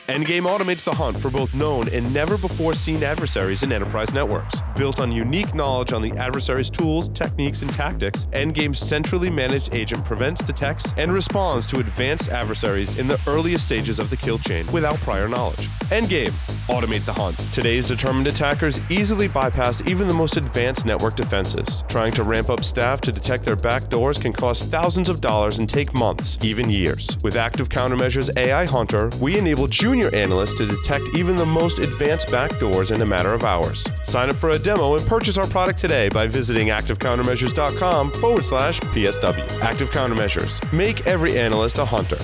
Endgame automates the hunt for both known and never-before-seen adversaries in enterprise networks. Built on unique knowledge on the adversary's tools, techniques, and tactics, Endgame's centrally managed agent prevents, detects, and responds to advanced adversaries in the earliest stages of the kill chain without prior knowledge. Endgame, automate the hunt. Today's determined attackers easily bypass even the most advanced network defenses. Trying to ramp up staff to detect their backdoors can cost thousands of dollars and take months, even years. With Active Countermeasures AI Hunter, we enable junior analysts to detect even the most advanced backdoors in a matter of hours. Sign up for a demo and purchase our product today by visiting activecountermeasures.com/PSW. Active Countermeasures. Make every analyst a hunter.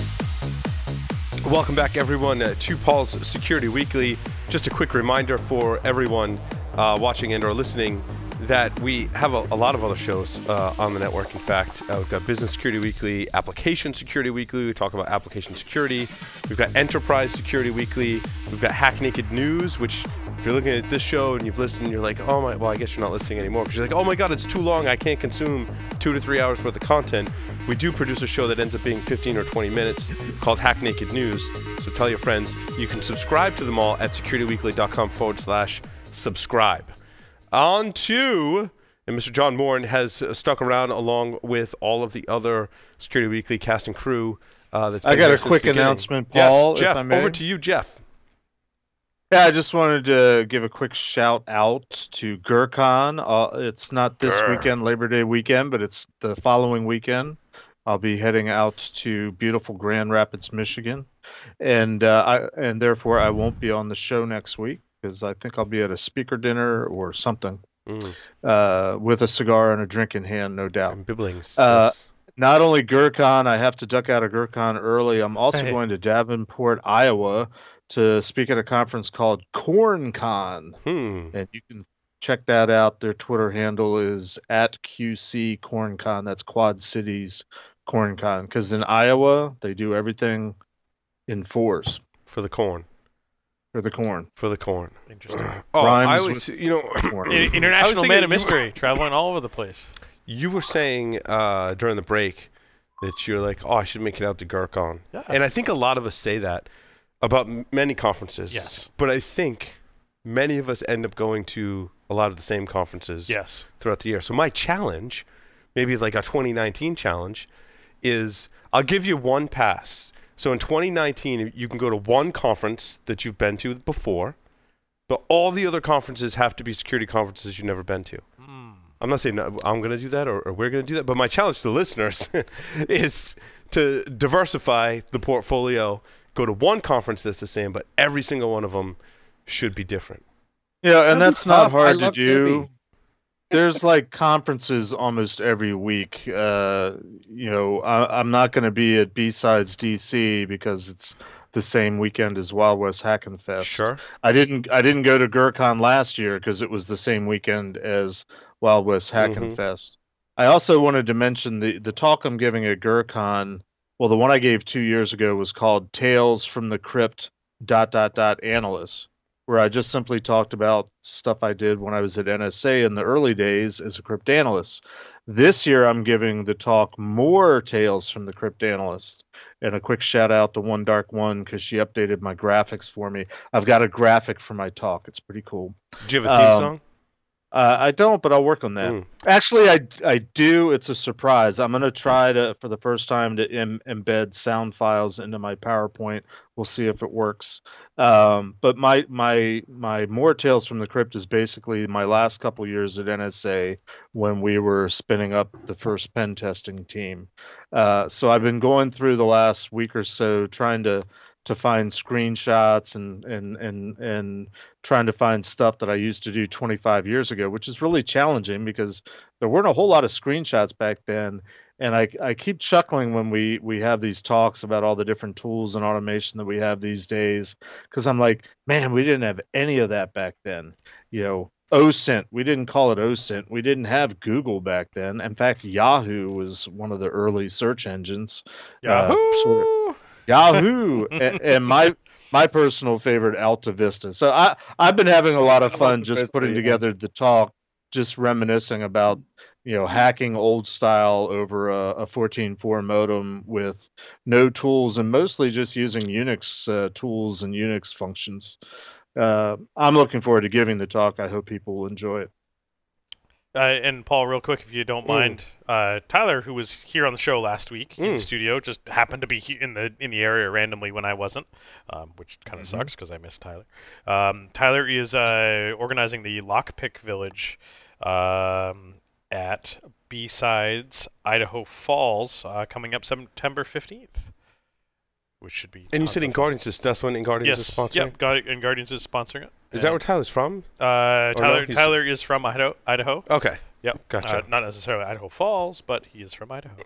Welcome back, everyone, to Paul's Security Weekly. Just a quick reminder for everyone watching and or listening that we have a lot of other shows on the network. In fact, we've got Business Security Weekly, Application Security Weekly. We talk about application security. We've got Enterprise Security Weekly. We've got Hack Naked News, which if you're looking at this show and you've listened, you're like, oh my, well, I guess you're not listening anymore because you're like, oh my God, it's too long. I can't consume 2 to 3 hours worth of content. We do produce a show that ends up being 15 or 20 minutes called Hack Naked News. So tell your friends. You can subscribe to them all at securityweekly.com/subscribe. On to, and Mr. John Moran has stuck around along with all of the other Security Weekly cast and crew. That's I got a quick announcement, Paul. Yes, Jeff, if I may. over to you, Jeff. Yeah, I just wanted to give a quick shout out to GurCon. It's not this weekend, Labor Day weekend, but it's the following weekend. I'll be heading out to beautiful Grand Rapids, Michigan, and therefore I won't be on the show next week, because I think I'll be at a speaker dinner or something with a cigar and a drink in hand, no doubt. And bibblings. Yes. Not only GurCon, I have to duck out of GurCon early. I'm also going to Davenport, Iowa to speak at a conference called CornCon. And you can check that out. Their Twitter handle is @QC CornCon. That's Quad Cities CornCon. Because in Iowa, they do everything in fours. For the corn. For the corn. For the corn. Interesting. Oh, Rhymes I was, International man of mystery, traveling all over the place. You were saying during the break that you're like, oh, I should make it out to GurCon. Yeah. And I think a lot of us say that about many conferences. Yes. But I think many of us end up going to a lot of the same conferences throughout the year. So my challenge, maybe like a 2019 challenge, is I'll give you one pass. So in 2019, you can go to one conference that you've been to before, but all the other conferences have to be security conferences you've never been to. I'm not saying no, I'm going to do that or we're going to do that, but my challenge to the listeners is to diversify the portfolio, go to one conference that's the same, but every single one of them should be different. Yeah, and that's not hard to do. There's like conferences almost every week. I'm not going to be at B-Sides DC because it's the same weekend as Wild West Hackin' Fest. Sure. I didn't go to GurCon last year because it was the same weekend as Wild West Hackin' Fest. I also wanted to mention the talk I'm giving at GurCon. Well, the one I gave 2 years ago was called Tales from the Crypt ... Analyst, where I just simply talked about stuff I did when I was at NSA in the early days as a crypt analyst. This year, I'm giving the talk More Tales from the Crypt Analyst. And a quick shout out to One Dark One because she updated my graphics for me. I've got a graphic for my talk. It's pretty cool. Do you have a theme song? I don't, but I'll work on that. Actually, I do. It's a surprise. I'm going to try to, for the first time, to embed sound files into my PowerPoint. We'll see if it works. But my More Tales from the Crypt is basically my last couple years at NSA when we were spinning up the first pen testing team. So I've been going through the last week or so trying to find screenshots and trying to find stuff that I used to do 25 years ago, which is really challenging because there weren't a whole lot of screenshots back then. And I keep chuckling when we have these talks about all the different tools and automation that we have these days, because I'm like, man, we didn't have any of that back then. OSINT, we didn't call it OSINT. We didn't have Google back then. In fact, Yahoo was one of the early search engines. Yahoo! Yahoo! and my personal favorite, Alta Vista. So I've been having a lot of fun just putting together the talk just reminiscing about hacking old style over a 14.4 modem with no tools and mostly just using Unix tools and Unix functions. I'm looking forward to giving the talk. I hope people will enjoy it. And Paul, real quick, if you don't mind, Tyler, who was here on the show last week in the studio, just happened to be in the area randomly when I wasn't, which kind of sucks because I miss Tyler. Tyler is organizing the Lockpick Village at B-Sides, Idaho Falls, coming up September 15th. Which should be. And you said Guardians is that's when Guardians is sponsoring. Yep, and Guardians is sponsoring it. Is that where Tyler's from? Tyler is from Idaho. Okay. Yep. Gotcha. Not necessarily Idaho Falls, but he is from Idaho.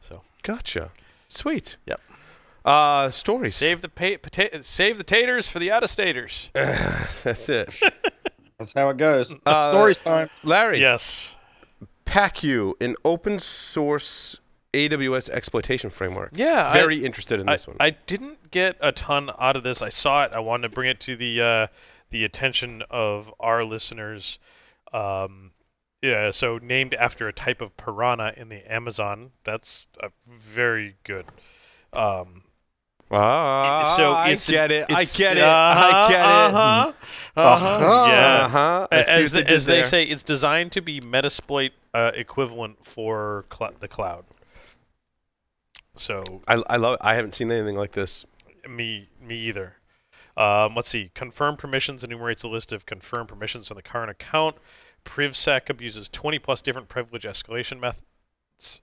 So. Gotcha. Sweet. Yep. Stories. Save the taters for the out-of-staters. That's it. That's how it goes. Stories time. Larry. Yes. PackU, an open source AWS exploitation framework. Yeah, very interested in this one. I didn't get a ton out of this. I saw it. I wanted to bring it to the attention of our listeners. So named after a type of piranha in the Amazon. That's very good. I get it. As they say, it's designed to be Metasploit equivalent for the cloud. So I love it. I haven't seen anything like this. Me either. Let's see. Confirm permissions enumerates a list of confirmed permissions on the current account. PrivSec abuses 20+ different privilege escalation methods.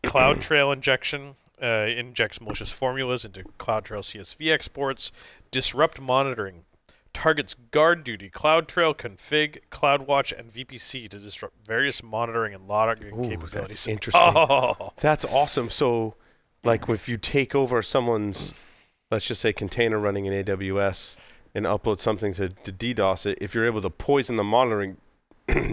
CloudTrail injection injects malicious formulas into CloudTrail CSV exports. Disrupt monitoring targets guard duty, CloudTrail, config, CloudWatch, and VPC to disrupt various monitoring and logging capabilities. That's interesting. That's awesome. So, like, if you take over someone's, let's just say, container running in AWS and upload something to DDoS it, if you're able to poison the monitoring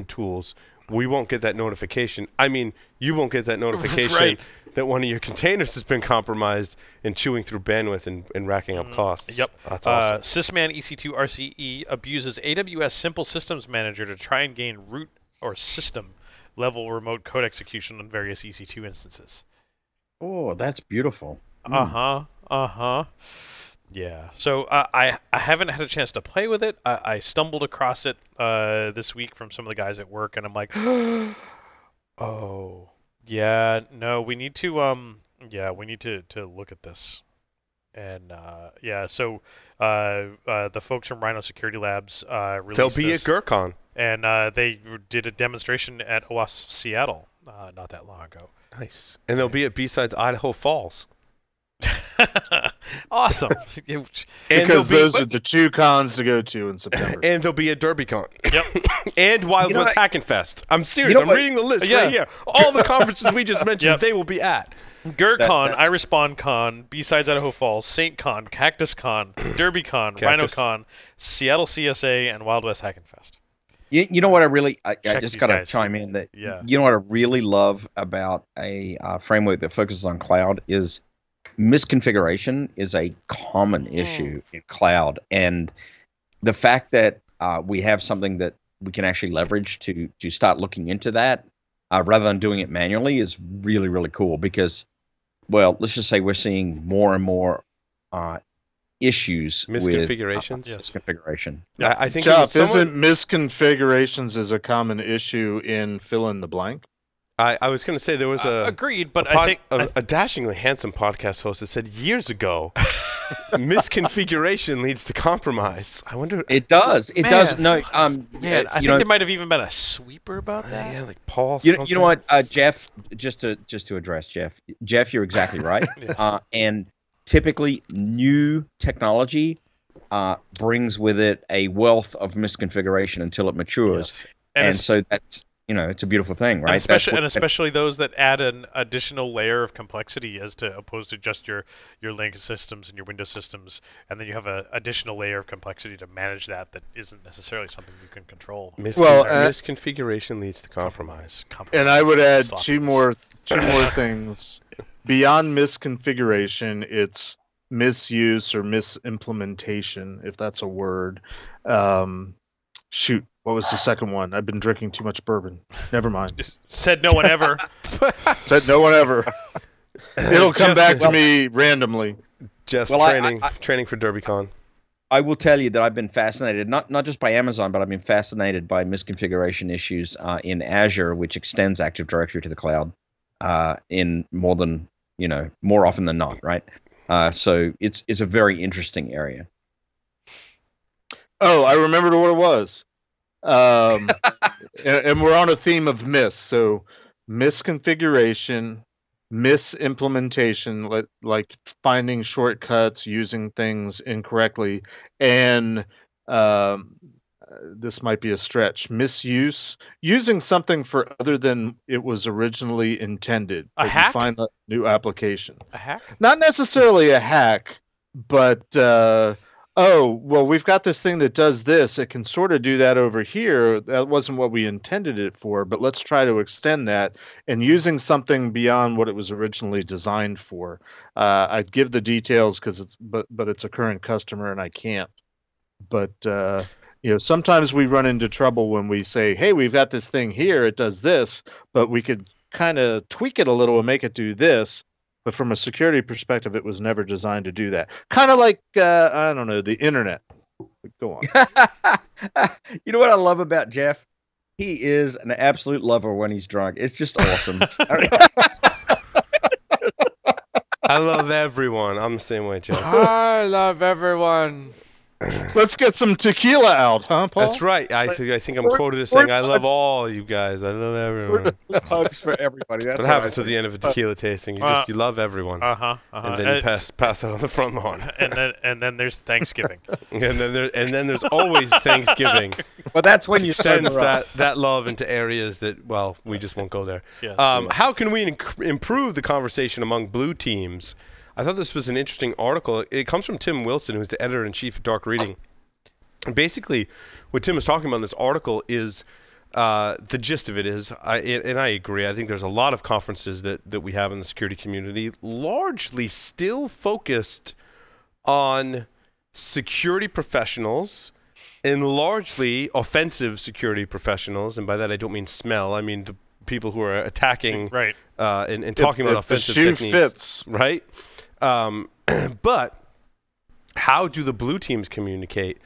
tools, we won't get that notification. I mean, you won't get that notification that one of your containers has been compromised and chewing through bandwidth and racking up costs. Yep. That's awesome. Sysman EC2 RCE abuses AWS Simple Systems Manager to try and gain root or system level remote code execution on various EC2 instances. Oh, that's beautiful. Yeah. So I haven't had a chance to play with it. I stumbled across it this week from some of the guys at work, and I'm like, oh, yeah, no, we need to look at this. And so the folks from Rhino Security Labs released They'll be at GERCON, and they did a demonstration at OWASP Seattle not that long ago. Nice. And they'll be at B-Sides Idaho Falls. Awesome. Because those are the two cons to go to in September. And there'll be a DerbyCon. Yep. And Wild West Hacking Fest. I'm serious. I'm reading the list right here. All the conferences we just mentioned, they will be at. GERCON, iRespondCon, B-Sides Idaho Falls, SaintCon, CactusCon, DerbyCon, RhinoCon, Seattle CSA, and Wild West Hacking Fest. You know what I just got to chime in that. Yeah. You know what I really love about a framework that focuses on cloud is misconfiguration is a common issue in cloud, and the fact that we have something that we can actually leverage to start looking into that rather than doing it manually is really, really cool. Because, well, let's just say we're seeing more and more issues misconfigurations. With misconfiguration. Yeah, I think isn't misconfigurations is a common issue in fill in the blank? I was going to say there was agreed, but I think a dashingly handsome podcast host that said years ago, misconfiguration leads to compromise. I wonder. It does. It does. No. I think there might have even been a sweeper about that. Yeah, like Paul. You know what, Jeff? Just to address Jeff. Jeff, you're exactly right. Yes. And typically, new technology brings with it a wealth of misconfiguration until it matures, and so that's. It's a beautiful thing, right? And especially those that add an additional layer of complexity as opposed to just your Linux systems and your Windows systems, and then you have an additional layer of complexity to manage that isn't necessarily something you can control. Misconfiguration leads to compromise. And I would add two more things. Beyond misconfiguration, it's misuse or misimplementation, if that's a word. What was the second one? I've been drinking too much bourbon. Never mind. Just said no one ever. Said no one ever. It'll come back to me randomly. Jeff's Well, training for DerbyCon. I will tell you that I've been fascinated, not just by Amazon, but I've been fascinated by misconfiguration issues in Azure, which extends Active Directory to the cloud in more often than not, right? So it's a very interesting area. Oh, I remembered what it was. And we're on a theme of so misconfiguration, misimplementation, like finding shortcuts, using things incorrectly, and this might be a stretch, misuse, using something for other than it was originally intended. A hack? Find a new application. A hack? Not necessarily a hack, but we've got this thing that does this. It can sort of do that over here. That wasn't what we intended it for, but let's try to extend that, and using something beyond what it was originally designed for. I'd give the details but it's a current customer and I can't. But sometimes we run into trouble when we say, hey, we've got this thing here. It does this, but we could kind of tweak it a little and make it do this. But from a security perspective, it was never designed to do that. Kind of like, I don't know, the internet. Go on. You know what I love about Jeff? He is an absolute lover when he's drunk. It's just awesome. I love everyone. I'm the same way, Jeff. I love everyone. Let's get some tequila out, huh, Paul? That's right. I think I'm quoted as saying, I love all you guys. I love everyone. Hugs for everybody. That's what happens at the end of a tequila tasting. You love everyone. And then you pass out on the front lawn. and then there's Thanksgiving. and then there's always Thanksgiving. But that's when you send that love into areas that, well, we just won't go there. Yes. How can we improve the conversation among blue teams? I thought this was an interesting article. It comes from Tim Wilson, who's the editor-in-chief of Dark Reading. And basically, what Tim was talking about in this article is the gist of it is, and I agree, I think there's a lot of conferences that we have in the security community largely still focused on security professionals and largely offensive security professionals. And by that, I don't mean smell. I mean the people who are attacking and talking about offensive techniques. The shoe fits. Right? But how do the blue teams communicate?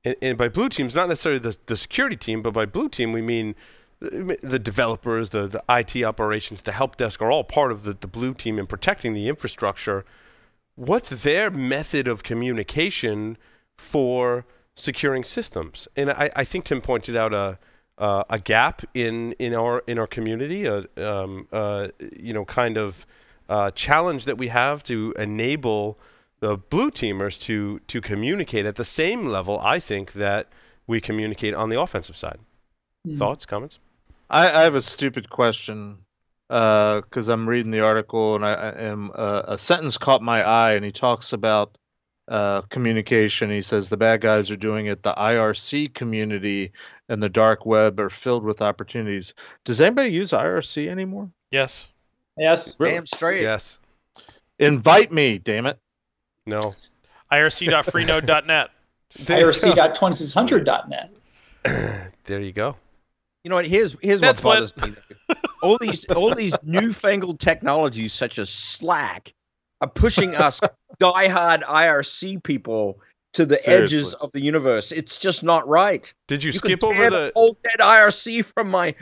And by blue teams, not necessarily the security team, but by blue team, we mean the developers, the IT operations, the help desk are all part of the blue team in protecting the infrastructure. What's their method of communication for securing systems? And I think Tim pointed out a gap in our community, challenge that we have to enable the blue teamers to communicate at the same level, I think, that we communicate on the offensive side. Thoughts, comments? I have a stupid question because I'm reading the article and a sentence caught my eye, and he talks about communication. He says the bad guys are doing it. The IRC community and the dark web are filled with opportunities. Does anybody use IRC anymore? Yes. Yes. Really? Damn straight. Yes. Invite me, damn it. No. IRC.freenode.net. IRC.2600.net. There you go. You know what? Here's what bothers me. All these newfangled technologies, such as Slack, are pushing us diehard IRC people to the edges of the universe. It's just not right. Did you can skip tear over the old dead IRC from my?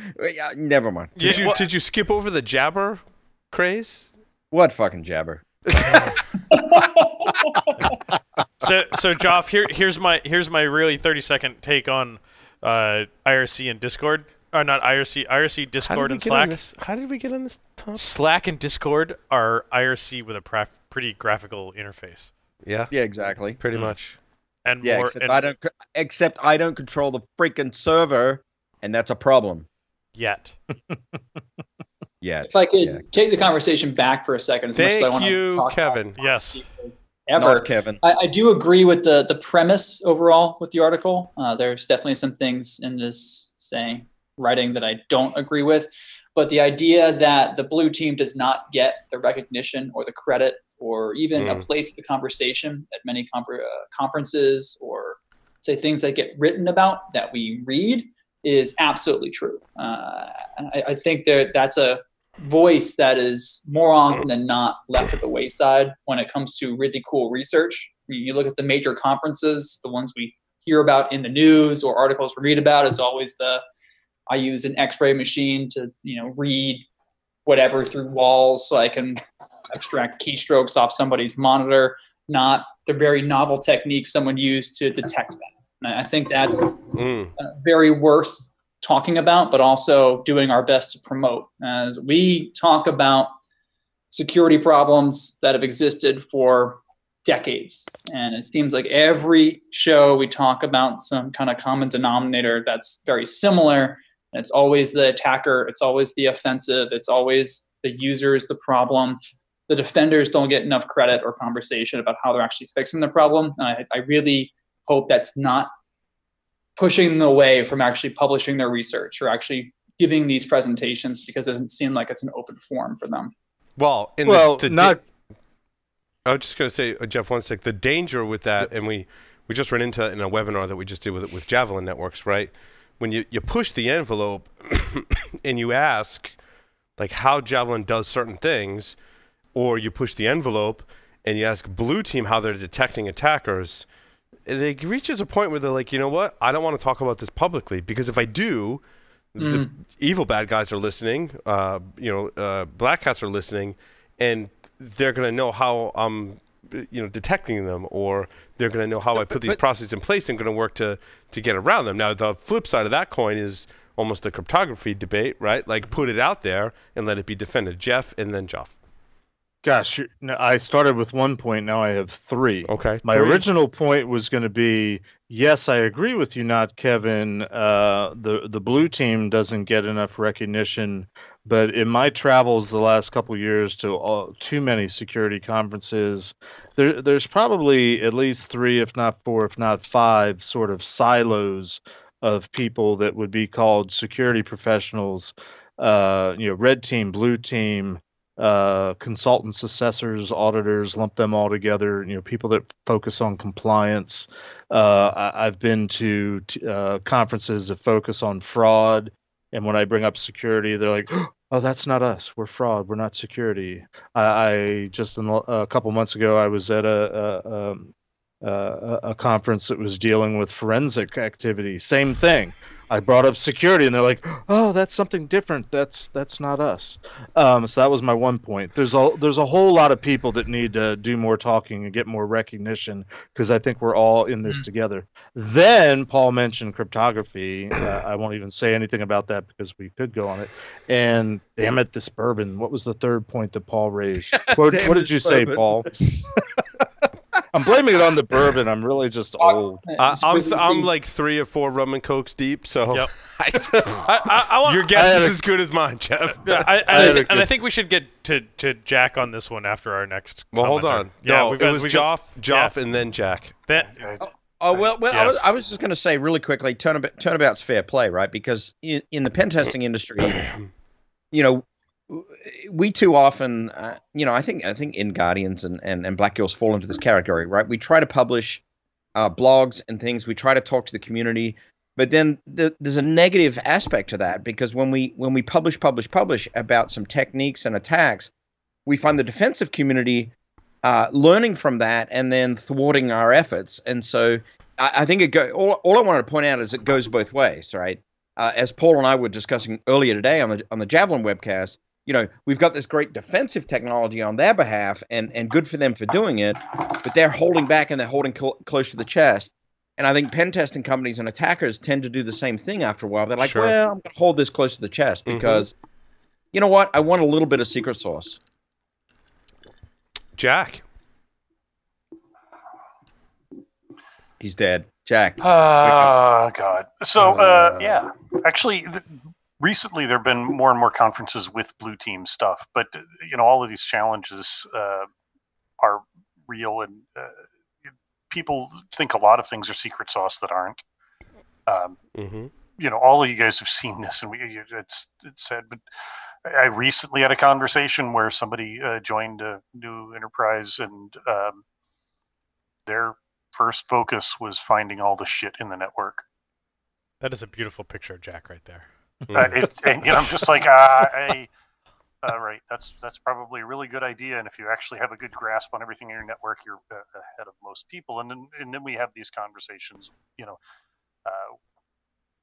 Never mind. Did you skip over the Jabber craze? What fucking Jabber? So Joff, here's my really 30-second take on IRC and Discord. Not IRC, Discord, and Slack. How did we get on this topic? Slack and Discord are IRC with a pretty graphical interface. Yeah. Yeah, exactly. Pretty much. And Yeah, more. except I don't control the freaking server, and that's a problem. Yet. Yeah. If I could take the conversation back for a second, as much as I want to talk Kevin. about Yes. Not Kevin. I do agree with the premise overall with the article. There's definitely some things in this writing that I don't agree with, but the idea that the blue team does not get the recognition or the credit or even a place in the conversation at many conferences or say things that get written about that we read is absolutely true. I think that's a voice that is more often than not left at the wayside when it comes to really cool research. You look at the major conferences, the ones we hear about in the news or articles we read about, is always I use an X-ray machine to read whatever through walls so I can abstract keystrokes off somebody's monitor, not the very novel techniques someone used to detect that. And I think that's very worth talking about, but also doing our best to promote. As we talk about security problems that have existed for decades, and it seems like every show we talk about some kind of common denominator that's very similar. It's always the attacker, it's always the offensive, it's always the user is the problem. The defenders don't get enough credit or conversation about how they're actually fixing the problem. I really hope that's not pushing them away from actually publishing their research or actually giving these presentations, because it doesn't seem like it's an open forum for them. Well, I was just going to say, Jeff, one sec, the danger with that, and we just ran into in a webinar that we just did with Javelin Networks, right? When you push the envelope and you ask, like, how Javelin does certain things, or you push the envelope and you ask Blue Team how they're detecting attackers, they reaches a point where they're like, you know what? I don't want to talk about this publicly, because if I do, the evil bad guys are listening, black cats are listening, and they're going to know how I'm detecting them, or they're going to know how I put these processes in place and going to work to get around them. Now, the flip side of that coin is almost the cryptography debate, right? Like, put it out there and let it be defended. Jeff, and then Joff. Gosh, I started with 1 point. Now I have 3. Okay. My original point was going to be, yes, I agree with you, not Kevin. The Blue Team doesn't get enough recognition, but in my travels the last couple of years to too many security conferences, there's probably at least 3, if not 4, if not 5 sort of silos of people that would be called security professionals. Red team, blue team, consultants, assessors, auditors, lump them all together. People that focus on compliance. I've been to conferences that focus on fraud, and when I bring up security, they're like, "Oh, that's not us. We're fraud. We're not security." I just a couple months ago, I was at a conference that was dealing with forensic activity. Same thing. I brought up security, and they're like, "Oh, that's something different. That's not us." So that was my 1 point. There's a whole lot of people that need to do more talking and get more recognition, because I think we're all in this together. Then Paul mentioned cryptography. I won't even say anything about that because we could go on it. And damn it, this bourbon. What was the third point that Paul raised? What did you say, Paul? I'm blaming it on the bourbon. I'm really just old. I'm like 3 or 4 rum and cokes deep, so Yep. your guess is as good as mine, Jeff. I think we should get to Jack on this one after our next. Well, hold on. Yeah, it was Joff, and then Jack. Yes. I was just going to say really quickly, turnabout's fair play, right? Because in the pen testing industry, we too often, I think in Guardians and Black Girls fall into this category, right? We try to publish blogs and things. We try to talk to the community, but then there's a negative aspect to that, because when we publish about some techniques and attacks, we find the defensive community learning from that and then thwarting our efforts. And so I think all I wanted to point out is it goes both ways, right? As Paul and I were discussing earlier today on the Javelin webcast, we've got this great defensive technology on their behalf, and good for them for doing it, but they're holding back and they're holding close to the chest. And I think pen testing companies and attackers tend to do the same thing after a while. They're like, well, I'm going to hold this close to the chest because, you know what? I want a little bit of secret sauce. Jack. He's dead. Jack. Oh, God. So, yeah. Actually, recently there have been more and more conferences with blue team stuff, but all of these challenges are real, and people think a lot of things are secret sauce that aren't. All of you guys have seen this, and it's said, but I recently had a conversation where somebody joined a new enterprise, and their first focus was finding all the shit in the network. That is a beautiful picture of Jack right there. And I'm just like, right, that's probably a really good idea. And if you actually have a good grasp on everything in your network, you're ahead of most people. And then we have these conversations,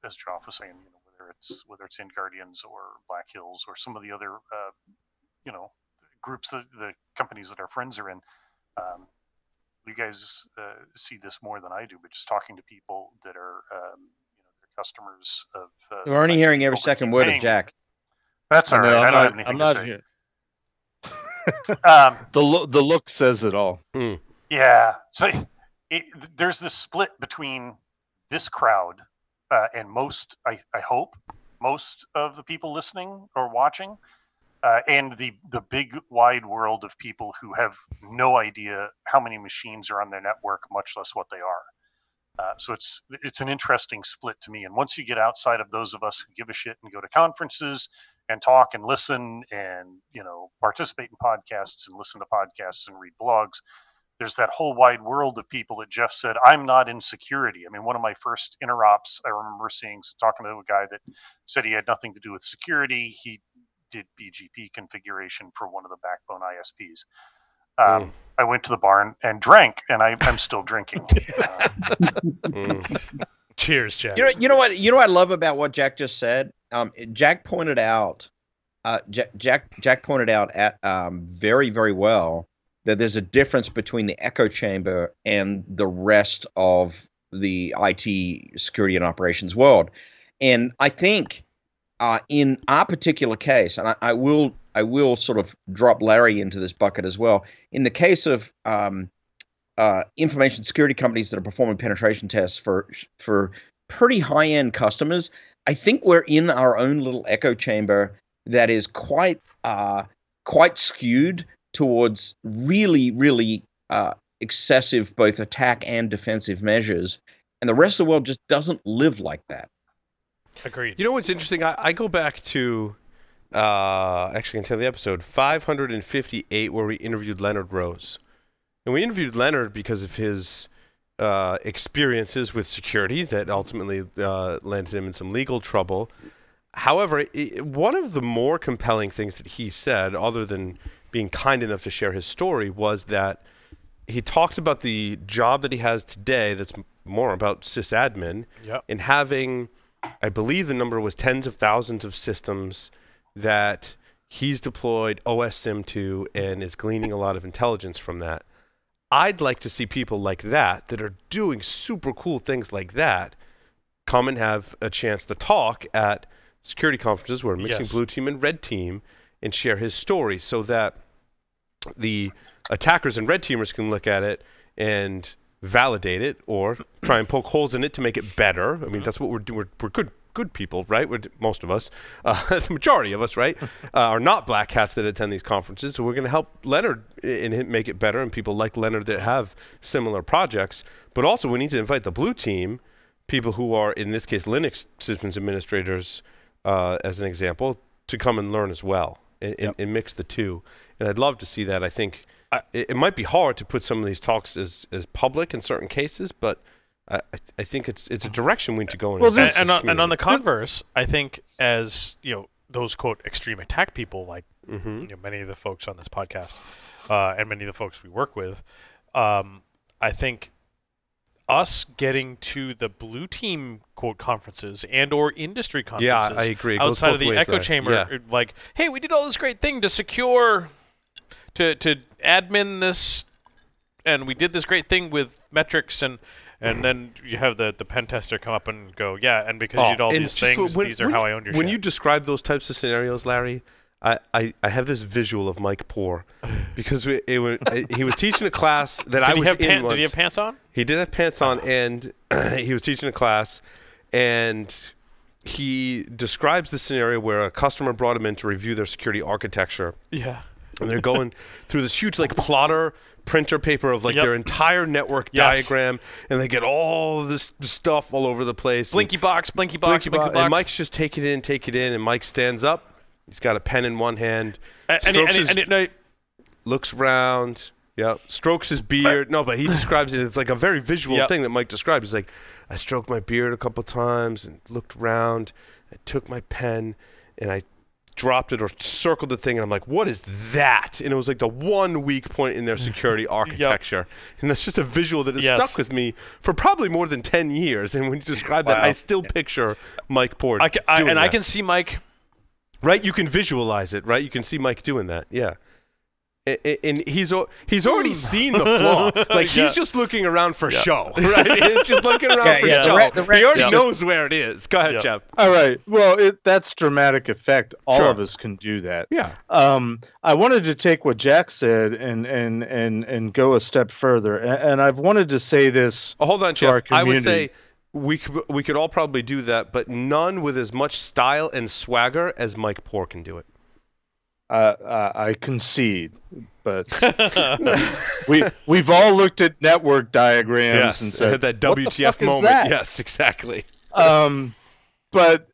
as Joff was saying, whether it's in Guardians or Black Hills or some of the other, groups that the companies that our friends are in. You guys see this more than I do, but just talking to people that are, they're customers of. We're only hearing every second word of Jack. That's all right. I don't have anything I'm not to say. here. The look says it all. Yeah. So there's this split between this crowd and most, I hope, most of the people listening or watching, and the big wide world of people who have no idea how many machines are on their network, much less what they are. So it's an interesting split to me. And once you get outside of those of us who give a shit and go to conferences and talk and listen and, participate in podcasts and listen to podcasts and read blogs, there's that whole wide world of people that Jeff said, I'm not in security. I mean, one of my first interops, I remember talking to a guy that said he had nothing to do with security. He did BGP configuration for one of the backbone ISPs. I went to the bar and drank, and I'm still drinking. Cheers, Jack. You know what I love about what Jack just said? Jack pointed out Jack pointed out at very, very well that there's a difference between the echo chamber and the rest of the IT security and operations world. And I think in our particular case, and I will sort of drop Larry into this bucket as well. In the case of information security companies that are performing penetration tests for pretty high-end customers, I think we're in our own little echo chamber that is quite skewed towards really, really excessive both attack and defensive measures, and the rest of the world just doesn't live like that. Agreed. You know what's interesting? I go back to actually until the episode 558 where we interviewed Leonard Rose, and we interviewed Leonard because of his experiences with security that ultimately landed him in some legal trouble. However, one of the more compelling things that he said, other than being kind enough to share his story, was that he talked about the job that he has today that's more about sysadmin, and having, I believe the number was tens of thousands of systems that he's deployed OSSIM to and is gleaning a lot of intelligence from that. I'd like to see people like that are doing super cool things like that come and have a chance to talk at security conferences where mixing blue team and red team and share his story so that the attackers and red teamers can look at it and validate it or try and poke holes in it to make it better. I mean, that's what we're doing. We're good people, right? Most of us, the majority of us, right, are not black hats that attend these conferences. So we're going to help Leonard and make it better, and people like Leonard that have similar projects. But also we need to invite the blue team, people who are, in this case, Linux systems administrators, as an example, to come and learn as well and mix the two. And I'd love to see that. I think it might be hard to put some of these talks as public in certain cases, but I think it's a direction we need to go in. Well, and on the converse, I think as those quote extreme attack people like many of the folks on this podcast and many of the folks we work with, I think us getting to the blue team quote conferences and or industry conferences, I agree. Outside of the echo chamber, like, hey, we did all this great thing to secure, to admin this, and we did this great thing with metrics and then you have the pen tester come up and go, and because you did all these things, these are how I own your shit. When you describe those types of scenarios, Larry, I have this visual of Mike Poor because he was teaching a class that I was in once. Did he have pants on? He did have pants on, and he was teaching a class, and he describes the scenario where a customer brought him in to review their security architecture. Yeah. And they're going through this huge plotter printer paper of their entire network diagram, and they get all this stuff all over the place. Blinky box. And Mike's just take it in, and Mike stands up. He's got a pen in one hand, looks around, Yeah, strokes his beard. No, but he describes it. It's like a very visual thing that Mike described. He's like, I stroked my beard a couple times and looked around. I took my pen and I dropped it or circled the thing, and I'm like, what is that? And it was like the one weak point in their security architecture. And that's just a visual that has stuck with me for probably more than 10 years. And when you describe that, I still picture Mike Port doing that. I can see Mike. Right? You can visualize it, right? You can see Mike doing that. Yeah. And he's already seen the flaw. Like, he's just looking around for show, right? He's just looking around for show. He already knows where it is. Go ahead, Jeff. All right. Well, that's dramatic effect. All of us can do that. Yeah. I wanted to take what Jack said and go a step further. And I've wanted to say this. Hold on, Jeff. I would say we could all probably do that, but none with as much style and swagger as Mike Poor can do it. I concede, but we've all looked at network diagrams and said that WTF moment. That? Yes, exactly. But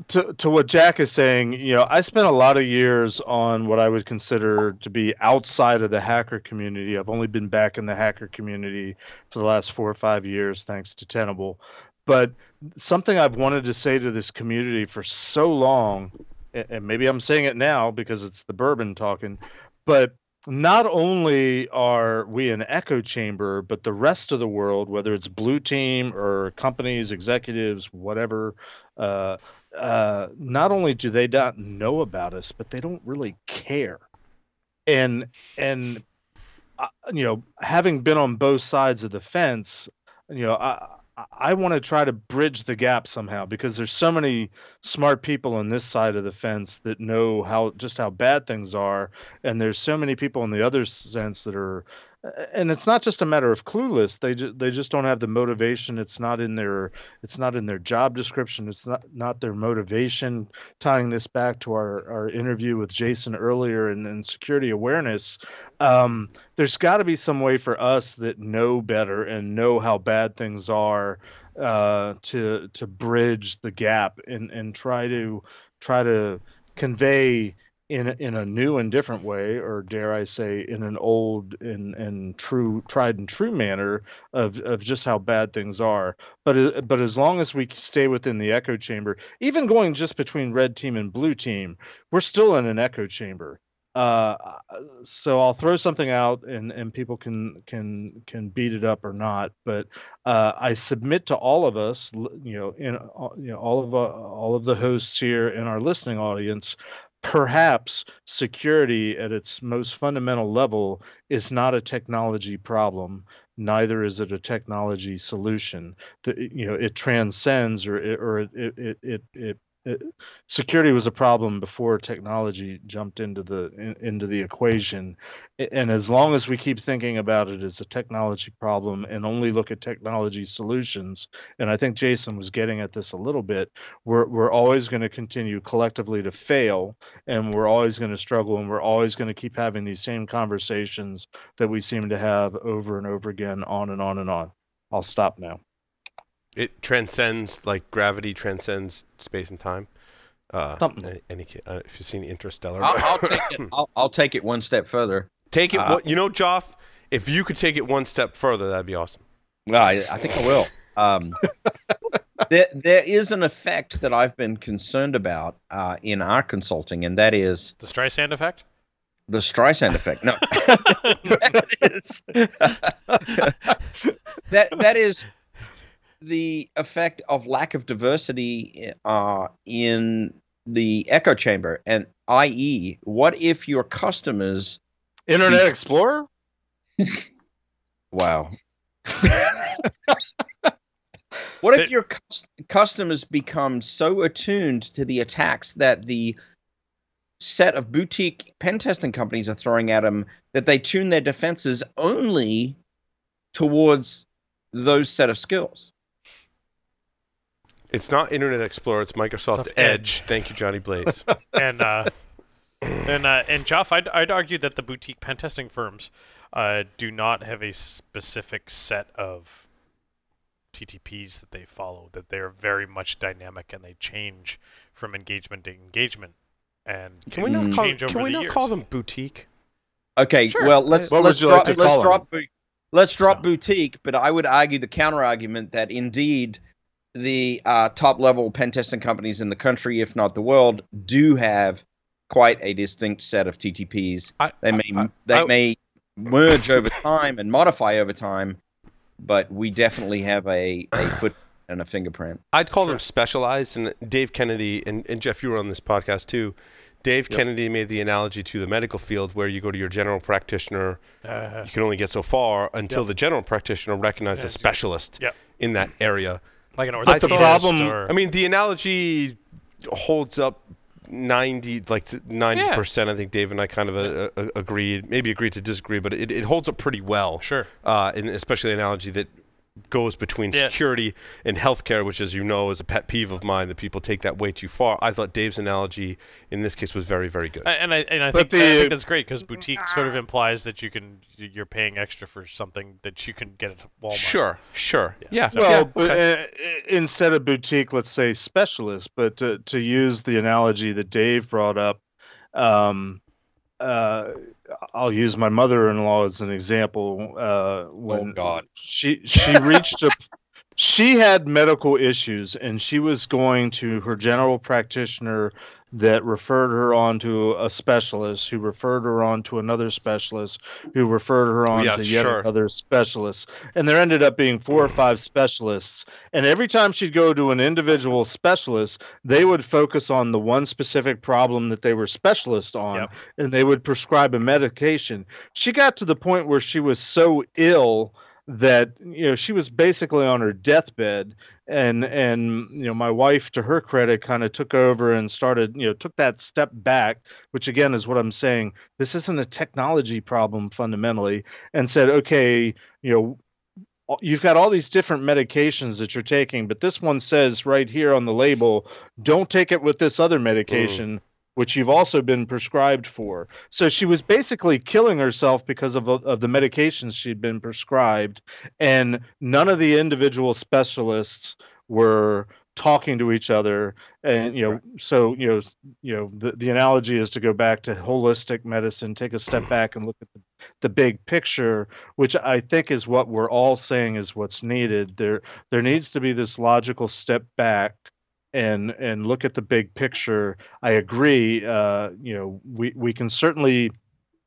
to what Jack is saying, I spent a lot of years on what I would consider to be outside of the hacker community. I've only been back in the hacker community for the last 4 or 5 years, thanks to Tenable. But something I've wanted to say to this community for so long, and maybe I'm saying it now because it's the bourbon talking, but not only are we an echo chamber, but the rest of the world, whether it's blue team or companies, executives, whatever, not only do they not know about us, but they don't really care. And having been on both sides of the fence, I want to try to bridge the gap somehow, because there's so many smart people on this side of the fence that know how bad things are, and there's so many people on the other sense that are, and it's not just a matter of clueless. They just don't have the motivation. It's not in their job description. It's not their motivation. Tying this back to our interview with Jason earlier in security awareness, there's got to be some way for us that know better and know how bad things are to bridge the gap and try to convey in a new and different way, or dare I say, in an old and tried and true manner of just how bad things are. But as long as we stay within the echo chamber, even going just between red team and blue team, we're still in an echo chamber. So I'll throw something out and people can beat it up or not. But I submit to all of us, all of the hosts here in our listening audience, perhaps security at its most fundamental level is not a technology problem. Neither is it a technology solution. It transcends, security was a problem before technology jumped into the equation. And as long as we keep thinking about it as a technology problem and only look at technology solutions, and I think Jason was getting at this a little bit, we're always going to continue collectively to fail, and we're always going to struggle, and we're always going to keep having these same conversations that we seem to have over and over again, on and on and on. I'll stop now. It transcends, like gravity transcends space and time. If you've seen Interstellar, I'll take it. I'll take it one step further. Take it. Joff, if you could take it one step further, that'd be awesome. Well, I think I will. There is an effect that I've been concerned about in our consulting, and that is the Streisand effect. The Streisand effect. No, that is the effect of lack of diversity in the echo chamber, and i.e., what if your customers Internet Explorer? Wow. What if your customers become so attuned to the attacks that the set of boutique pen testing companies are throwing at them that they tune their defenses only towards those set of skills? It's not Internet Explorer. It's Microsoft Edge. Thank you, Johnny Blaze. And Joff, I'd argue that the boutique pen testing firms do not have a specific set of TTPs that they follow. That they're very much dynamic and they change from engagement to engagement. And can we not call them boutique? Okay, Sure. well let's What let's would you like drop to call let's drop boutique, but I would argue the counter argument that indeed the top level pen testing companies in the country, if not the world, do have quite a distinct set of TTPs. They may merge over time and modify over time, but we definitely have a foot and a fingerprint. I'd call them specialized, and Dave Kennedy, and Jeff, you were on this podcast too. Dave Kennedy made the analogy to the medical field where you go to your general practitioner, you can only get so far until the general practitioner recognizes a specialist in that area. Like an But the problem, I mean, the analogy holds up 90%. I think Dave and I kind of agreed to disagree, but it holds up pretty well. Sure. And especially an analogy that goes between security and healthcare, which, as you know, is a pet peeve of mine that people take that way too far. I thought Dave's analogy in this case was very, very good. And I think that's great because boutique sort of implies that you're paying extra for something that you can get at Walmart. Sure. Yeah. well, but instead of boutique, let's say specialist. But to use the analogy that Dave brought up, I'll use my mother-in-law as an example. When she had medical issues, and she was going to her general practitioner that referred her on to a specialist, who referred her on to another specialist, who referred her on to yet another specialist. And there ended up being 4 or 5 specialists. And every time she'd go to an individual specialist, they would focus on the one specific problem that they were specialists on, and they would prescribe a medication. She got to the point where she was so ill that she was basically on her deathbed, and my wife, to her credit, kind of took over and started took that step back, which again is what I'm saying. This isn't a technology problem fundamentally, and said, okay, you've got all these different medications that you're taking, but this one says right here on the label, don't take it with this other medication, which you've also been prescribed for. So she was basically killing herself because of the medications she'd been prescribed, and none of the individual specialists were talking to each other. And so the analogy is to go back to holistic medicine, take a step back and look at the big picture, which I think is what we're all saying is what's needed. There needs to be this logical step back and look at the big picture. I agree. We can certainly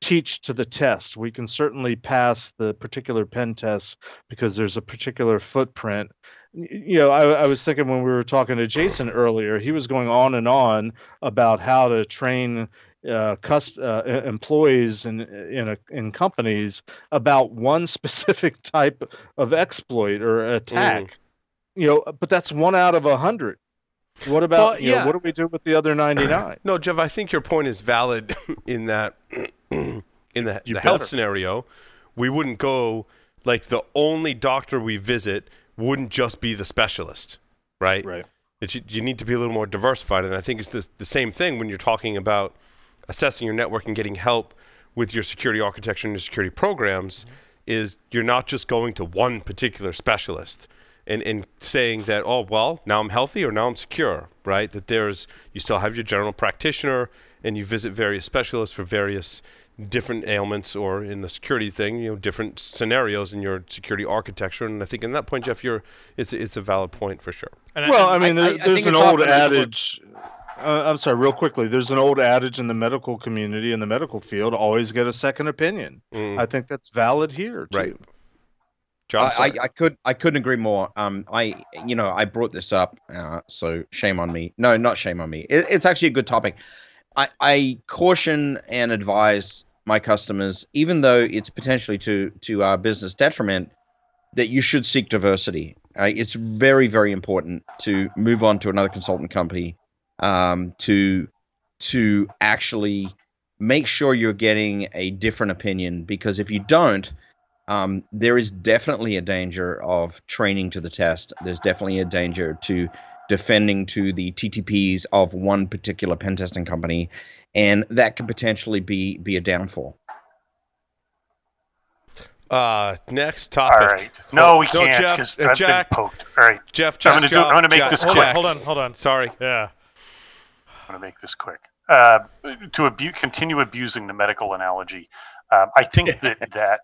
teach to the test. We can certainly pass the particular pen test because there's a particular footprint. I was thinking when we were talking to Jason earlier, he was going on and on about how to train employees in companies about one specific type of exploit or attack. But that's 1 out of 100. What about what do we do with the other 99? No, Jeff, I think your point is valid in that in the health scenario, we wouldn't go like the only doctor we visit wouldn't just be the specialist, right? Right. You need to be a little more diversified, and I think it's the same thing when you're talking about assessing your network and getting help with your security architecture and your security programs. Is you're not just going to one particular specialist and saying that, oh, well, now I'm healthy or now I'm secure, right? That you still have your general practitioner and you visit various specialists for various different ailments, or in the security thing, different scenarios in your security architecture. And I think in that point, Jeff, it's a valid point for sure. There's an old adage. I'm sorry, real quickly. There's an old adage in the medical community, in the medical field, always get a second opinion. I think that's valid here too. Right. John, I couldn't agree more. I brought this up, so shame on me. No, not shame on me. It's actually a good topic. I caution and advise my customers, even though it's potentially to our business detriment, that you should seek diversity. It's very, very important to move on to another consultant company, to actually make sure you're getting a different opinion, because if you don't, there is definitely a danger of training to the test. There's definitely a danger to defending to the TTPs of one particular pen testing company, and that could potentially be a downfall. Next topic. All right. No, we can't, because I've been poked. All right. Jeff, I'm going to make this quick. Hold on. Sorry. Yeah. I'm going to make this quick. To continue abusing the medical analogy, I think that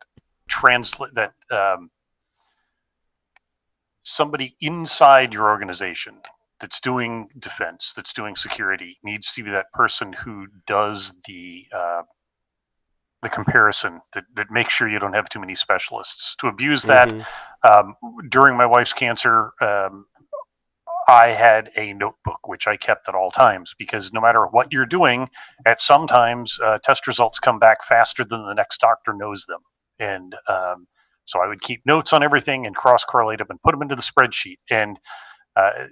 somebody inside your organization that's doing defense, that's doing security, needs to be that person who does the comparison, that makes sure you don't have too many specialists. To abuse that, during my wife's cancer, I had a notebook which I kept at all times, because no matter what you're doing, at sometimes test results come back faster than the next doctor knows them. And so I would keep notes on everything and cross-correlate them and put them into the spreadsheet. And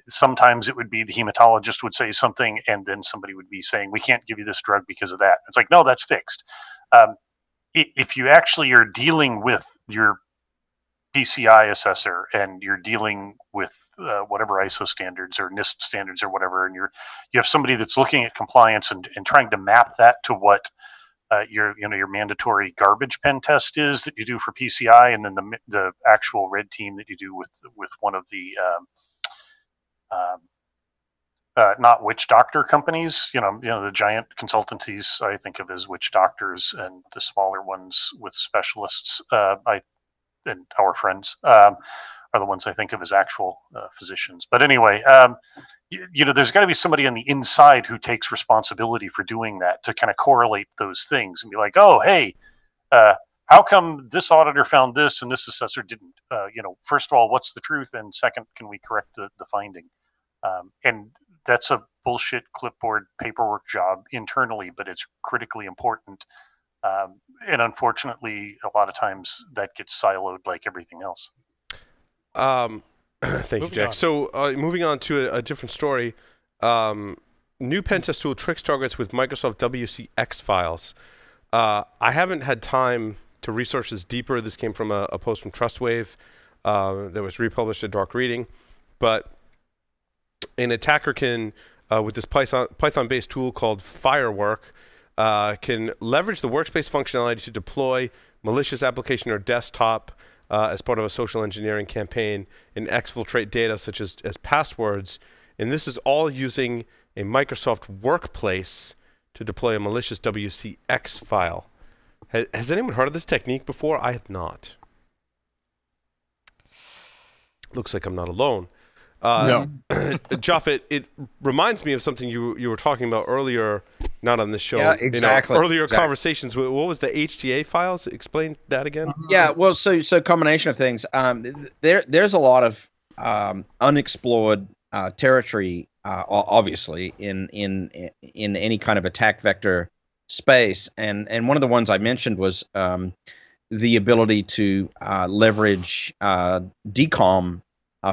sometimes it would be the hematologist would say something, and then somebody would be saying, we can't give you this drug because of that. It's like, no, that's fixed. If you actually are dealing with your PCI assessor and you're dealing with whatever ISO standards or NIST standards or whatever, and you have somebody that's looking at compliance and trying to map that to what your mandatory garbage pen test is that you do for PCI, and then the actual red team that you do with one of the not witch doctor companies, the giant consultancies I think of as witch doctors, and the smaller ones with specialists, and our friends are the ones I think of as actual physicians. But anyway, there's got to be somebody on the inside who takes responsibility for doing that, to kind of correlate those things and be like, oh, hey, how come this auditor found this and this assessor didn't? First of all, what's the truth? And second, can we correct the finding? And that's a bullshit clipboard paperwork job internally, but it's critically important. And unfortunately, a lot of times that gets siloed like everything else. Thank you, Jack. So moving on to a different story. New pen test tool tricks targets with Microsoft WCX files. I haven't had time to research this deeper. This came from a post from Trustwave that was republished at Dark Reading. But an attacker can, with this Python-based tool called Firework, can leverage the workspace functionality to deploy malicious application or desktop as part of a social engineering campaign and exfiltrate data such as passwords. And this is all using a Microsoft Workplace to deploy a malicious WCX file. Has anyone heard of this technique before? I have not. Looks like I'm not alone. No. Joff, it reminds me of something you were talking about earlier, not on this show. Yeah, exactly. Earlier conversations. What was the HTA files? Explain that again. Yeah, well, so combination of things. There's a lot of unexplored territory, obviously, in any kind of attack vector space, and one of the ones I mentioned was the ability to leverage DCOM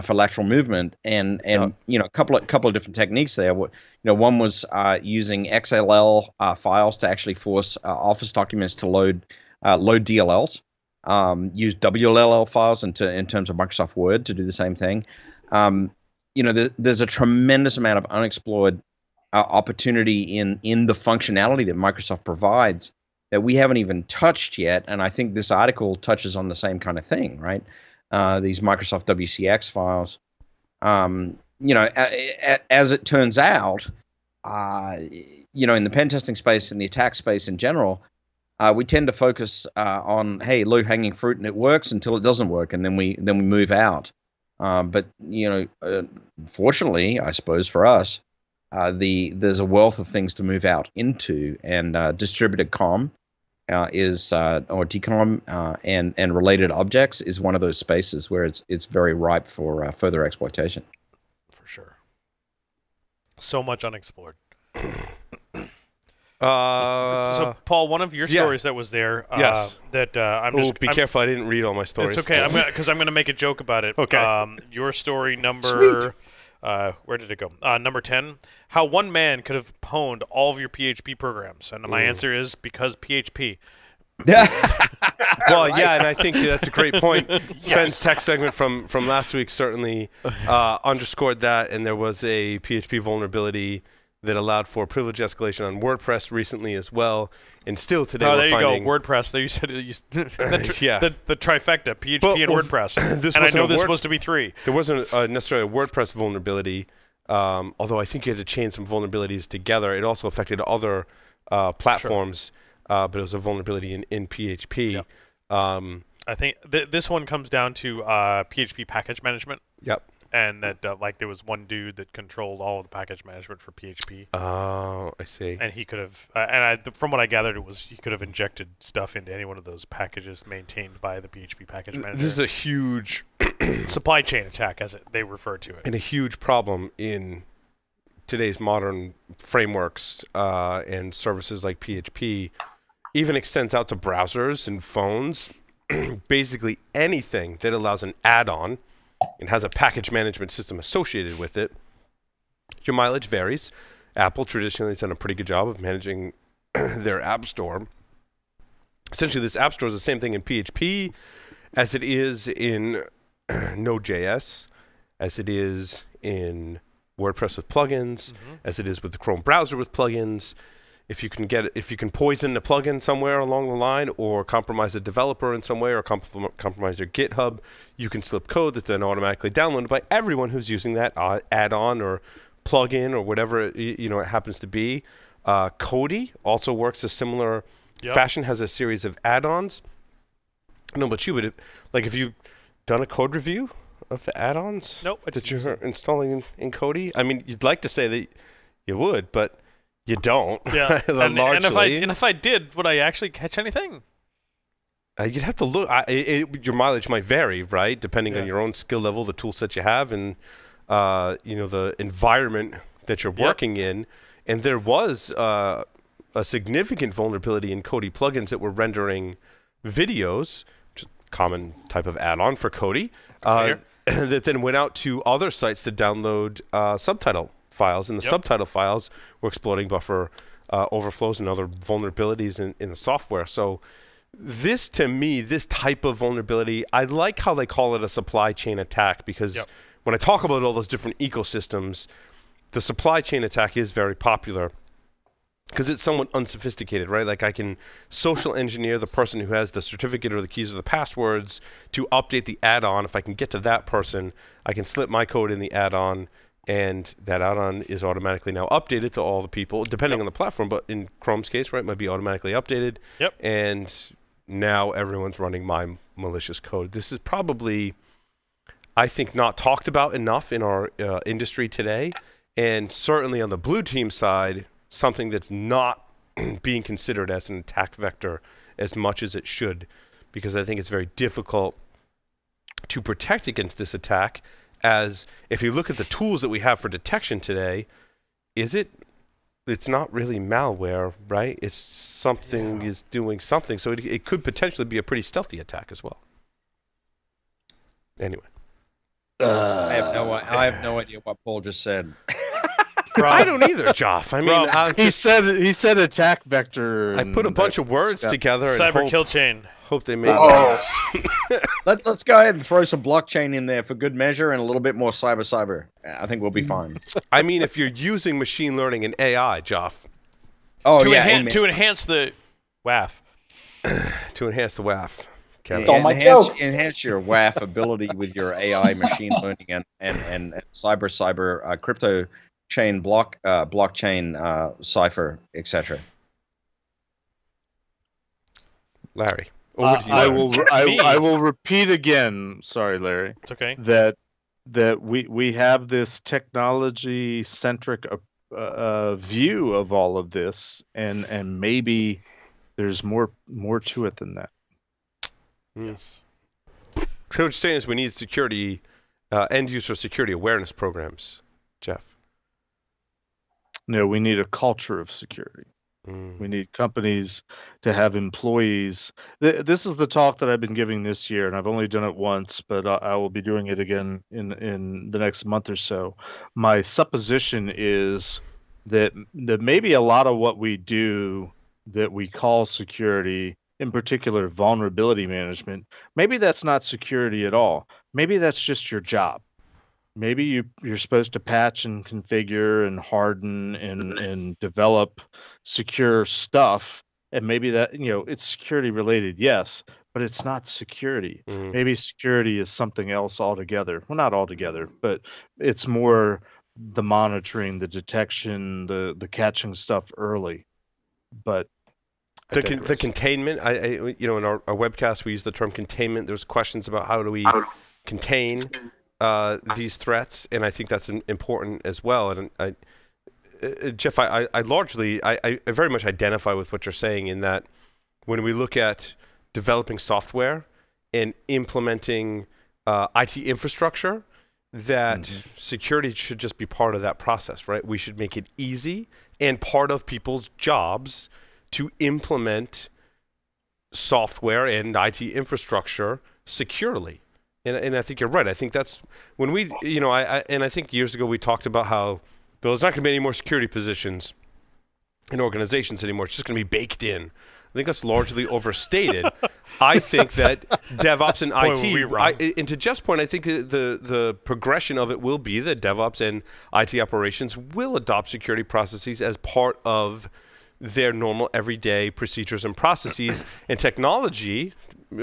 for lateral movement, and a couple of different techniques there. One was using XLL files to actually force Office documents to load DLLs. Use WLL files in terms of Microsoft Word to do the same thing. There's a tremendous amount of unexplored opportunity in the functionality that Microsoft provides that we haven't even touched yet, and I think this article touches on the same kind of thing, right? These Microsoft WCX files. As it turns out, in the pen testing space and the attack space in general, we tend to focus on, hey, low-hanging fruit, and it works until it doesn't work, and then we move out. But fortunately, I suppose for us, there's a wealth of things to move out into, and distributed COM or DCOM and related objects is one of those spaces where it's very ripe for further exploitation. For sure. So much unexplored. So, Paul, one of your stories that was there. Yes. I'm just. Be careful! I didn't read all my stories. It's okay. Because I'm going to make a joke about it. Okay. Your story number. Where did it go? Number 10. How one man could have pwned all of your PHP programs, and my answer is because PHP. Well, yeah, and I think that's a great point. Sven's tech segment from last week certainly underscored that, and there was a PHP vulnerability that allowed for privilege escalation on WordPress recently as well, and still today we're finding... There you go, WordPress. There you said the trifecta, PHP and WordPress. And I know there's supposed to be 3. There wasn't necessarily a WordPress vulnerability, although I think you had to chain some vulnerabilities together. It also affected other platforms. but it was a vulnerability in PHP. Yep. I think this one comes down to PHP package management. Yep. And that like there was one dude that controlled all of the package management for PHP. Oh, I see. And he could have, from what I gathered, it was he could have injected stuff into any one of those packages maintained by the PHP package manager. This is a huge supply chain attack, as they refer to it, and a huge problem in today's modern frameworks and services like PHP. Even extends out to browsers and phones. Basically anything that allows an add-on and has a package management system associated with it. Your mileage varies. Apple traditionally has done a pretty good job of managing their app store. Essentially, this app store is the same thing in PHP as it is in Node.js, as it is in WordPress with plugins, as it is with the Chrome browser with plugins. If you can poison a plugin somewhere along the line, or compromise a developer in some way, or compromise their GitHub, you can slip code that's then automatically downloaded by everyone who's using that add-on or plugin or whatever it happens to be. Kodi also works a similar fashion, has a series of add-ons. I don't know about you, but have you done a code review of the add-ons that you're installing in Kodi? I mean, you'd like to say that you would, but you don't. Yeah, and if I did, would I actually catch anything? You'd have to look. Your mileage might vary, right, depending on your own skill level, the tool set you have, and the environment that you're working in. And there was a significant vulnerability in Kodi plugins that were rendering videos, which is a common type of add-on for Kodi, that then went out to other sites to download subtitle files, and the subtitle files were exploiting buffer overflows and other vulnerabilities in the software. So this, to me, this type of vulnerability, I like how they call it a supply chain attack, because when I talk about all those different ecosystems, the supply chain attack is very popular because it's somewhat unsophisticated, right? Like I can social engineer the person who has the certificate or the keys or the passwords to update the add-on. If I can get to that person, I can slip my code in the add-on, and that add-on is automatically now updated to all the people, depending on the platform. But in Chrome's case, right, it might be automatically updated. And now everyone's running my malicious code. This is probably, I think, not talked about enough in our industry today. And certainly on the blue team side, something that's not being considered as an attack vector as much as it should, because I think it's very difficult to protect against this attack. As if you look at the tools that we have for detection today, it's not really malware, right? It's something is doing something. So it could potentially be a pretty stealthy attack as well. Anyway. I have no idea what Paul just said. I don't either, Joff. I mean, he said attack vector. I put a bunch of words together. Cyber kill chain. Hope they made. Let's go ahead and throw some blockchain in there for good measure and a little bit more cyber. I think we'll be fine. I mean, if you're using machine learning and AI, Joff. To enhance the WAF. To enhance the WAF. Enhance your WAF ability with your AI, machine learning, and cyber crypto chain blockchain cipher, etc. Larry, over to you. I will repeat again. Sorry, Larry. It's okay. That we have this technology centric view of all of this, and maybe there's more to it than that. Yes. So what you're saying is we need security, end user security awareness programs, Jeff. No, we need a culture of security. We need companies to have employees. This is the talk that I've been giving this year, and I've only done it once, but I will be doing it again in the next month or so. My supposition is that maybe a lot of what we do that we call security, in particular vulnerability management, maybe that's not security at all. Maybe that's just your job. Maybe you're supposed to patch and configure and harden and develop secure stuff, and maybe that it's security related, yes, but it's not security. Maybe security is something else altogether. Well, not altogether, but it's more the monitoring, the detection, the catching stuff early. But The containment, in our webcast, we use the term containment. There's questions about how do we contain these threats, and I think that's important as well. And Jeff, I very much identify with what you're saying in that when we look at developing software and implementing IT infrastructure, that security should just be part of that process, right? We should make it easy and part of people's jobs to implement software and IT infrastructure securely. And I think you're right. I think that's when we, I think years ago we talked about how there's not going to be any more security positions in organizations anymore. It's just going to be baked in. I think that's largely overstated. I think that DevOps and IT, and to Jeff's point, I think the progression of it will be that DevOps and IT operations will adopt security processes as part of their normal everyday procedures and processes, and technology,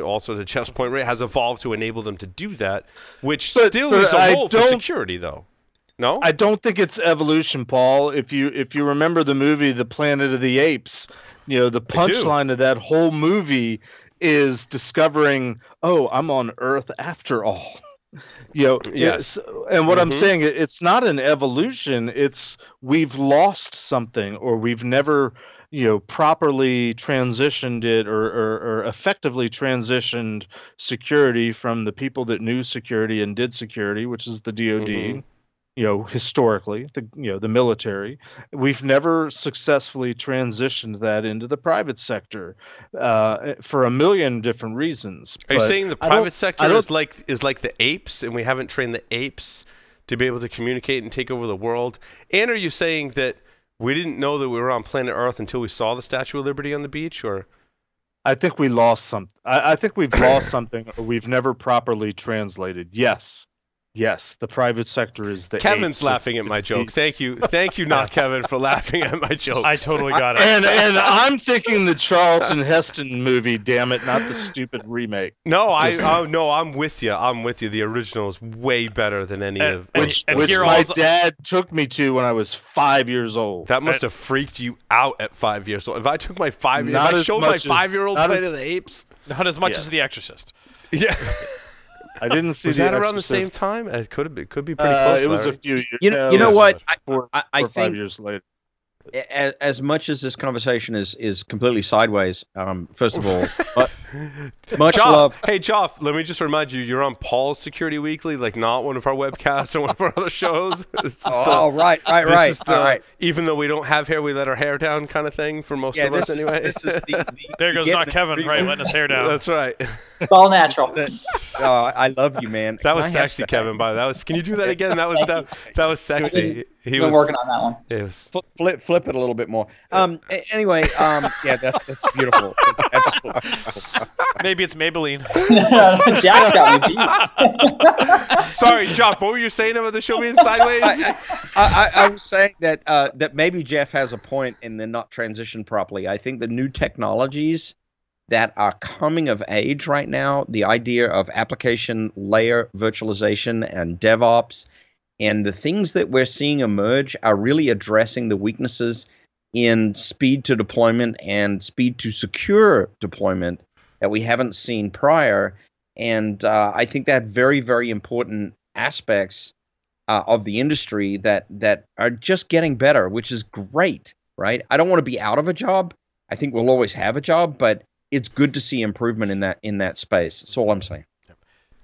also to Jeff's point, has evolved to enable them to do that, which still is a role for security, though. No, I don't think it's evolution, Paul. If you remember the movie The Planet of the Apes, the punchline of that whole movie is discovering, oh, I'm on Earth after all. Yes. And what I'm saying, it's not an evolution. It's we've lost something, or we've never, properly transitioned it or effectively transitioned security from the people that knew security and did security, which is the DoD. Historically, the military. We've never successfully transitioned that into the private sector for a million different reasons. Are you saying the private sector is like the apes, and we haven't trained the apes to be able to communicate and take over the world? And are you saying that we didn't know that we were on planet Earth until we saw the Statue of Liberty on the beach? Or I think we lost something. I think we've lost something, or we've never properly translated. Yes, the private sector is the Kevin's apes. laughing at my joke. Thank you, not Kevin, for laughing at my joke. I totally got it. And I'm thinking the Charlton Heston movie. Damn it, not the stupid remake. No, I'm with you. The original is way better than any of which my dad took me to when I was 5 years old. That must have freaked you out at 5 years old. If I took my 5-year-old Planet of the Apes, not as much as The Exorcist. Yeah. I didn't see was that around the same time. It could be pretty close. It was a few years. You know what? I think 5 years later. As much as this conversation is completely sideways, first of all, much love. Hey, Joff, let me just remind you, you're on Paul's Security Weekly, like not one of our webcasts or one of our other shows. Right. Even though we don't have hair, we let our hair down kind of thing for most of us anyway. There goes not Kevin, right, letting his hair down. That's right. It's all natural. I love you, man. That was sexy, Kevin, by the way. Can you do that again? That was sexy. He was working on that one. It was flip it a little bit more. Anyway, yeah, that's beautiful. It's absolutely beautiful. Maybe it's Maybelline. Jack's got me beat. Sorry, Jeff. What were you saying about the show being sideways? I was saying that maybe Jeff has a point in the not transitioned properly. I think the new technologies that are coming of age right now, the idea of application layer virtualization and DevOps, and the things that we're seeing emerge are really addressing the weaknesses in speed to deployment and speed to secure deployment that we haven't seen prior. And I think that very, very important aspects of the industry that are just getting better, which is great, right? I don't want to be out of a job. I think we'll always have a job, but it's good to see improvement in that space. That's all I'm saying.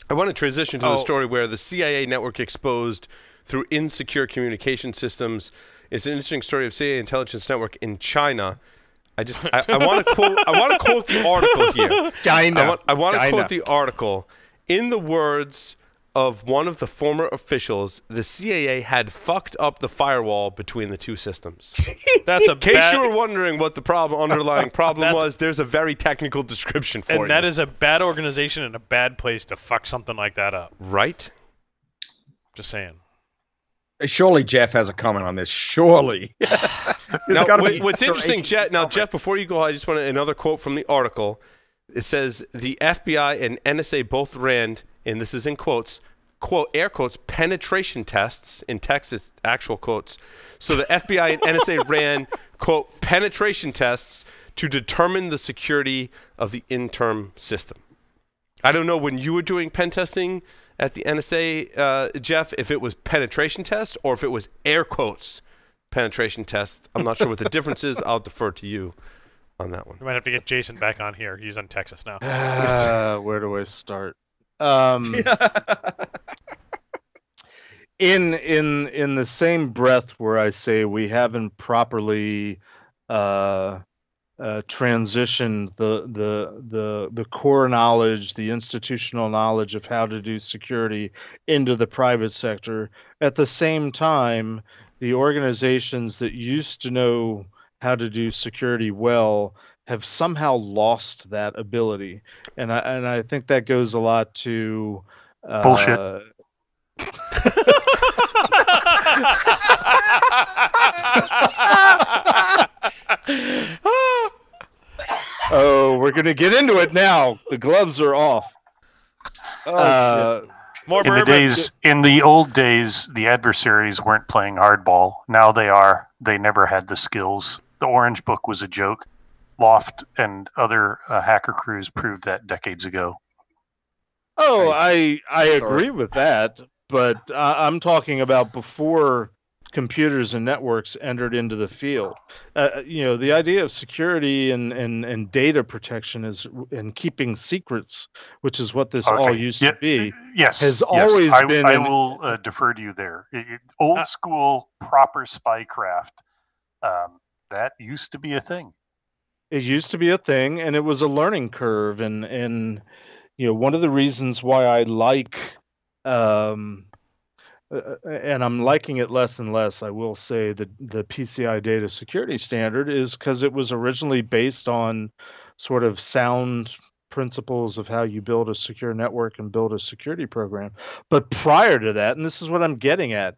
I want to transition to the story where the CIA network exposed through insecure communication systems. It's an interesting story of CIA intelligence network in China. I want to quote the article here. China. I want to quote the article. In the words of one of the former officials, the CIA had fucked up the firewall between the two systems. That's in case you were wondering what the underlying problem was, there's a very technical description for you. And that is a bad organization and a bad place to fuck something like that up. Right? Just saying. Surely Jeff has a comment on this. Surely. Now, what's interesting, Jeff, before you go, I just want another quote from the article. It says, the FBI and NSA both ran, and this is in quotes, quote, air quotes, penetration tests, in text it's actual quotes. So the FBI and NSA ran, quote, penetration tests to determine the security of the interim system. I don't know when you were doing pen testing at the NSA, Jeff, if it was penetration test or if it was air quotes penetration test. I'm not sure what the difference is. I'll defer to you on that one. We might have to get Jason back on here. He's in Texas now. Where do I start? In the same breath where I say we haven't properly transitioned the core knowledge, the institutional knowledge of how to do security into the private sector, at the same time, the organizations that used to know how to do security well have somehow lost that ability, and I think that goes a lot to bullshit. Oh, we're gonna get into it now. The gloves are off. More in the old days, the adversaries weren't playing hardball. Now they are. They never had the skills. The Orange Book was a joke. Loft and other hacker crews proved that decades ago. Oh, I agree with that, but I'm talking about before computers and networks entered into the field. The idea of security and data protection and keeping secrets, which is what this all used to be, has always been. I will defer to you there. Old school, proper spycraft, that used to be a thing. It used to be a thing, and it was a learning curve. And one of the reasons why I like, and I'm liking it less and less, I will say, the PCI data security standard is because it was originally based on sort of sound principles of how you build a secure network and build a security program. But prior to that, and this is what I'm getting at,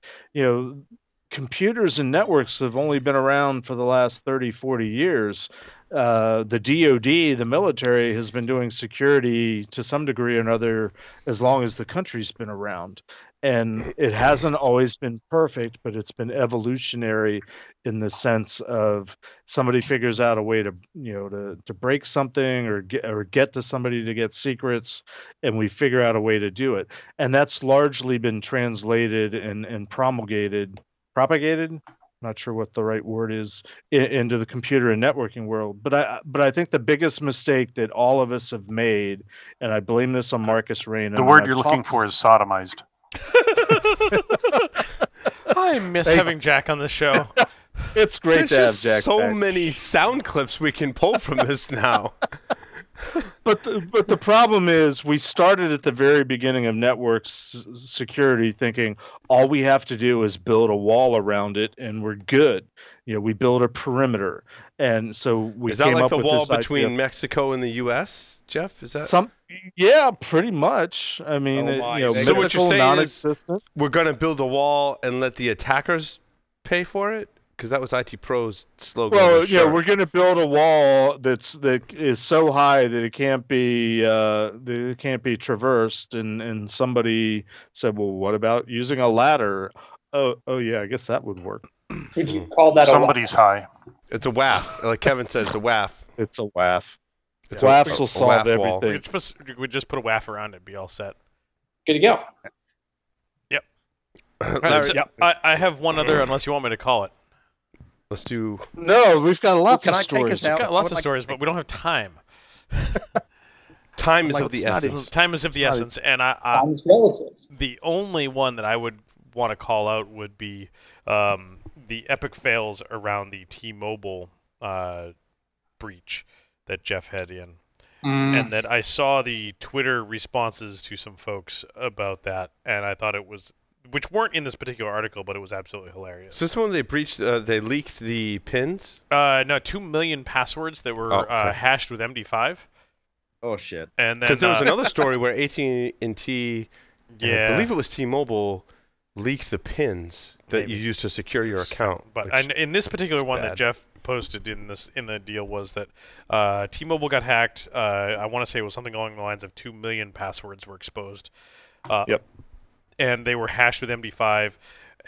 computers and networks have only been around for the last 30, 40 years. The DoD, the military, has been doing security to some degree or another as long as the country's been around. And it hasn't always been perfect, but it's been evolutionary in the sense of somebody figures out a way to break something or get to somebody to get secrets, and we figure out a way to do it. And that's largely been translated and propagated, not sure what the right word is, into the computer and networking world. But I think the biggest mistake that all of us have made, and I blame this on Marcus Raynham. The word you're looking for is sodomized. I miss having Jack on the show. It's great to have Jack. So back. many sound clips we can pull from this now. But the problem is, we started at the very beginning of networks security thinking all we have to do is build a wall around it and we're good. We build a perimeter, and so we is that came like up the with wall this between idea. Mexico and the U.S., Jeff? Is that Yeah, pretty much. I mean, so what you're saying is we're going to build a wall and let the attackers pay for it? Because that was IT Pro's slogan. Well, we're going to build a wall that is so high that it can't be traversed. And somebody said, "Well, what about using a ladder?" Oh yeah, I guess that would work. Would you call that somebody's high? It's a WAF, like Kevin said. It's a WAF. It's a WAF. WAFs will solve everything. We just put a WAF around it, be all set. Good to go. Yep. I have one other, unless you want me to call it. Let's do. No, we've got lots of stories. We've got lots of stories, but we don't have time. Time is of the essence. Time is of the essence, and time's relative. The only one that I would want to call out would be the epic fails around the T-Mobile breach that Jeff had in. And that I saw the Twitter responses to some folks about that, and I thought it was, which weren't in this particular article, but it was absolutely hilarious. So this one they breached, they leaked the pins? No, 2 million passwords that were hashed with MD5. Oh shit! And then because there was another story where AT&T, I believe it was T-Mobile, leaked the pins that you used to secure your account. But in this particular one that Jeff posted in the deal was that T-Mobile got hacked. I want to say it was something along the lines of 2 million passwords were exposed. Yep. And they were hashed with MD5.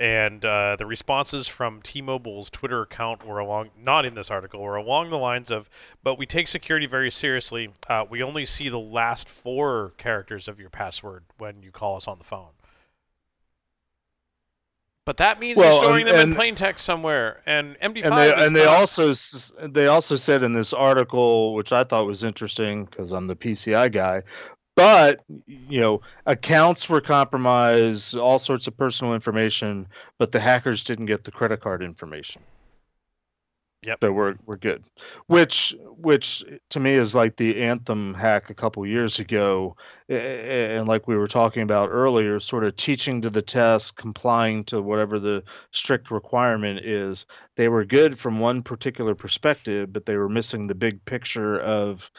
And the responses from T-Mobile's Twitter account were not in this article, were along the lines of, but we take security very seriously. We only see the last 4 characters of your password when you call us on the phone. But that means you're storing them in plain text somewhere, and MD5 they also said in this article, which I thought was interesting because I'm the PCI guy, but accounts were compromised, all sorts of personal information, but the hackers didn't get the credit card information. Yep. So we're good. Which to me is like the Anthem hack a couple years ago, and like we were talking about earlier, sort of teaching to the test, complying to whatever the strict requirement is. They were good from one particular perspective, but they were missing the big picture of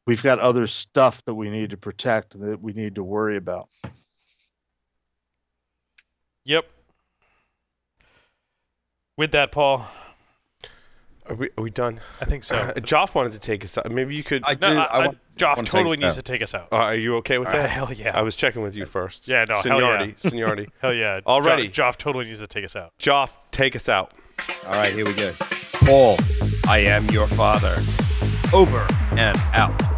we've got other stuff that we need to protect, that we need to worry about. Yep. With that, Paul. Are we done? I think so. Joff wanted to take us out. Maybe you could. Joff totally needs to take us out. Are you okay with that? Hell yeah. I was checking with you first. Yeah, no, seniority. Hell yeah. Seniority. Hell yeah. Already. Joff totally needs to take us out. Joff, take us out. All right, here we go. Paul, I am your father. Over and out.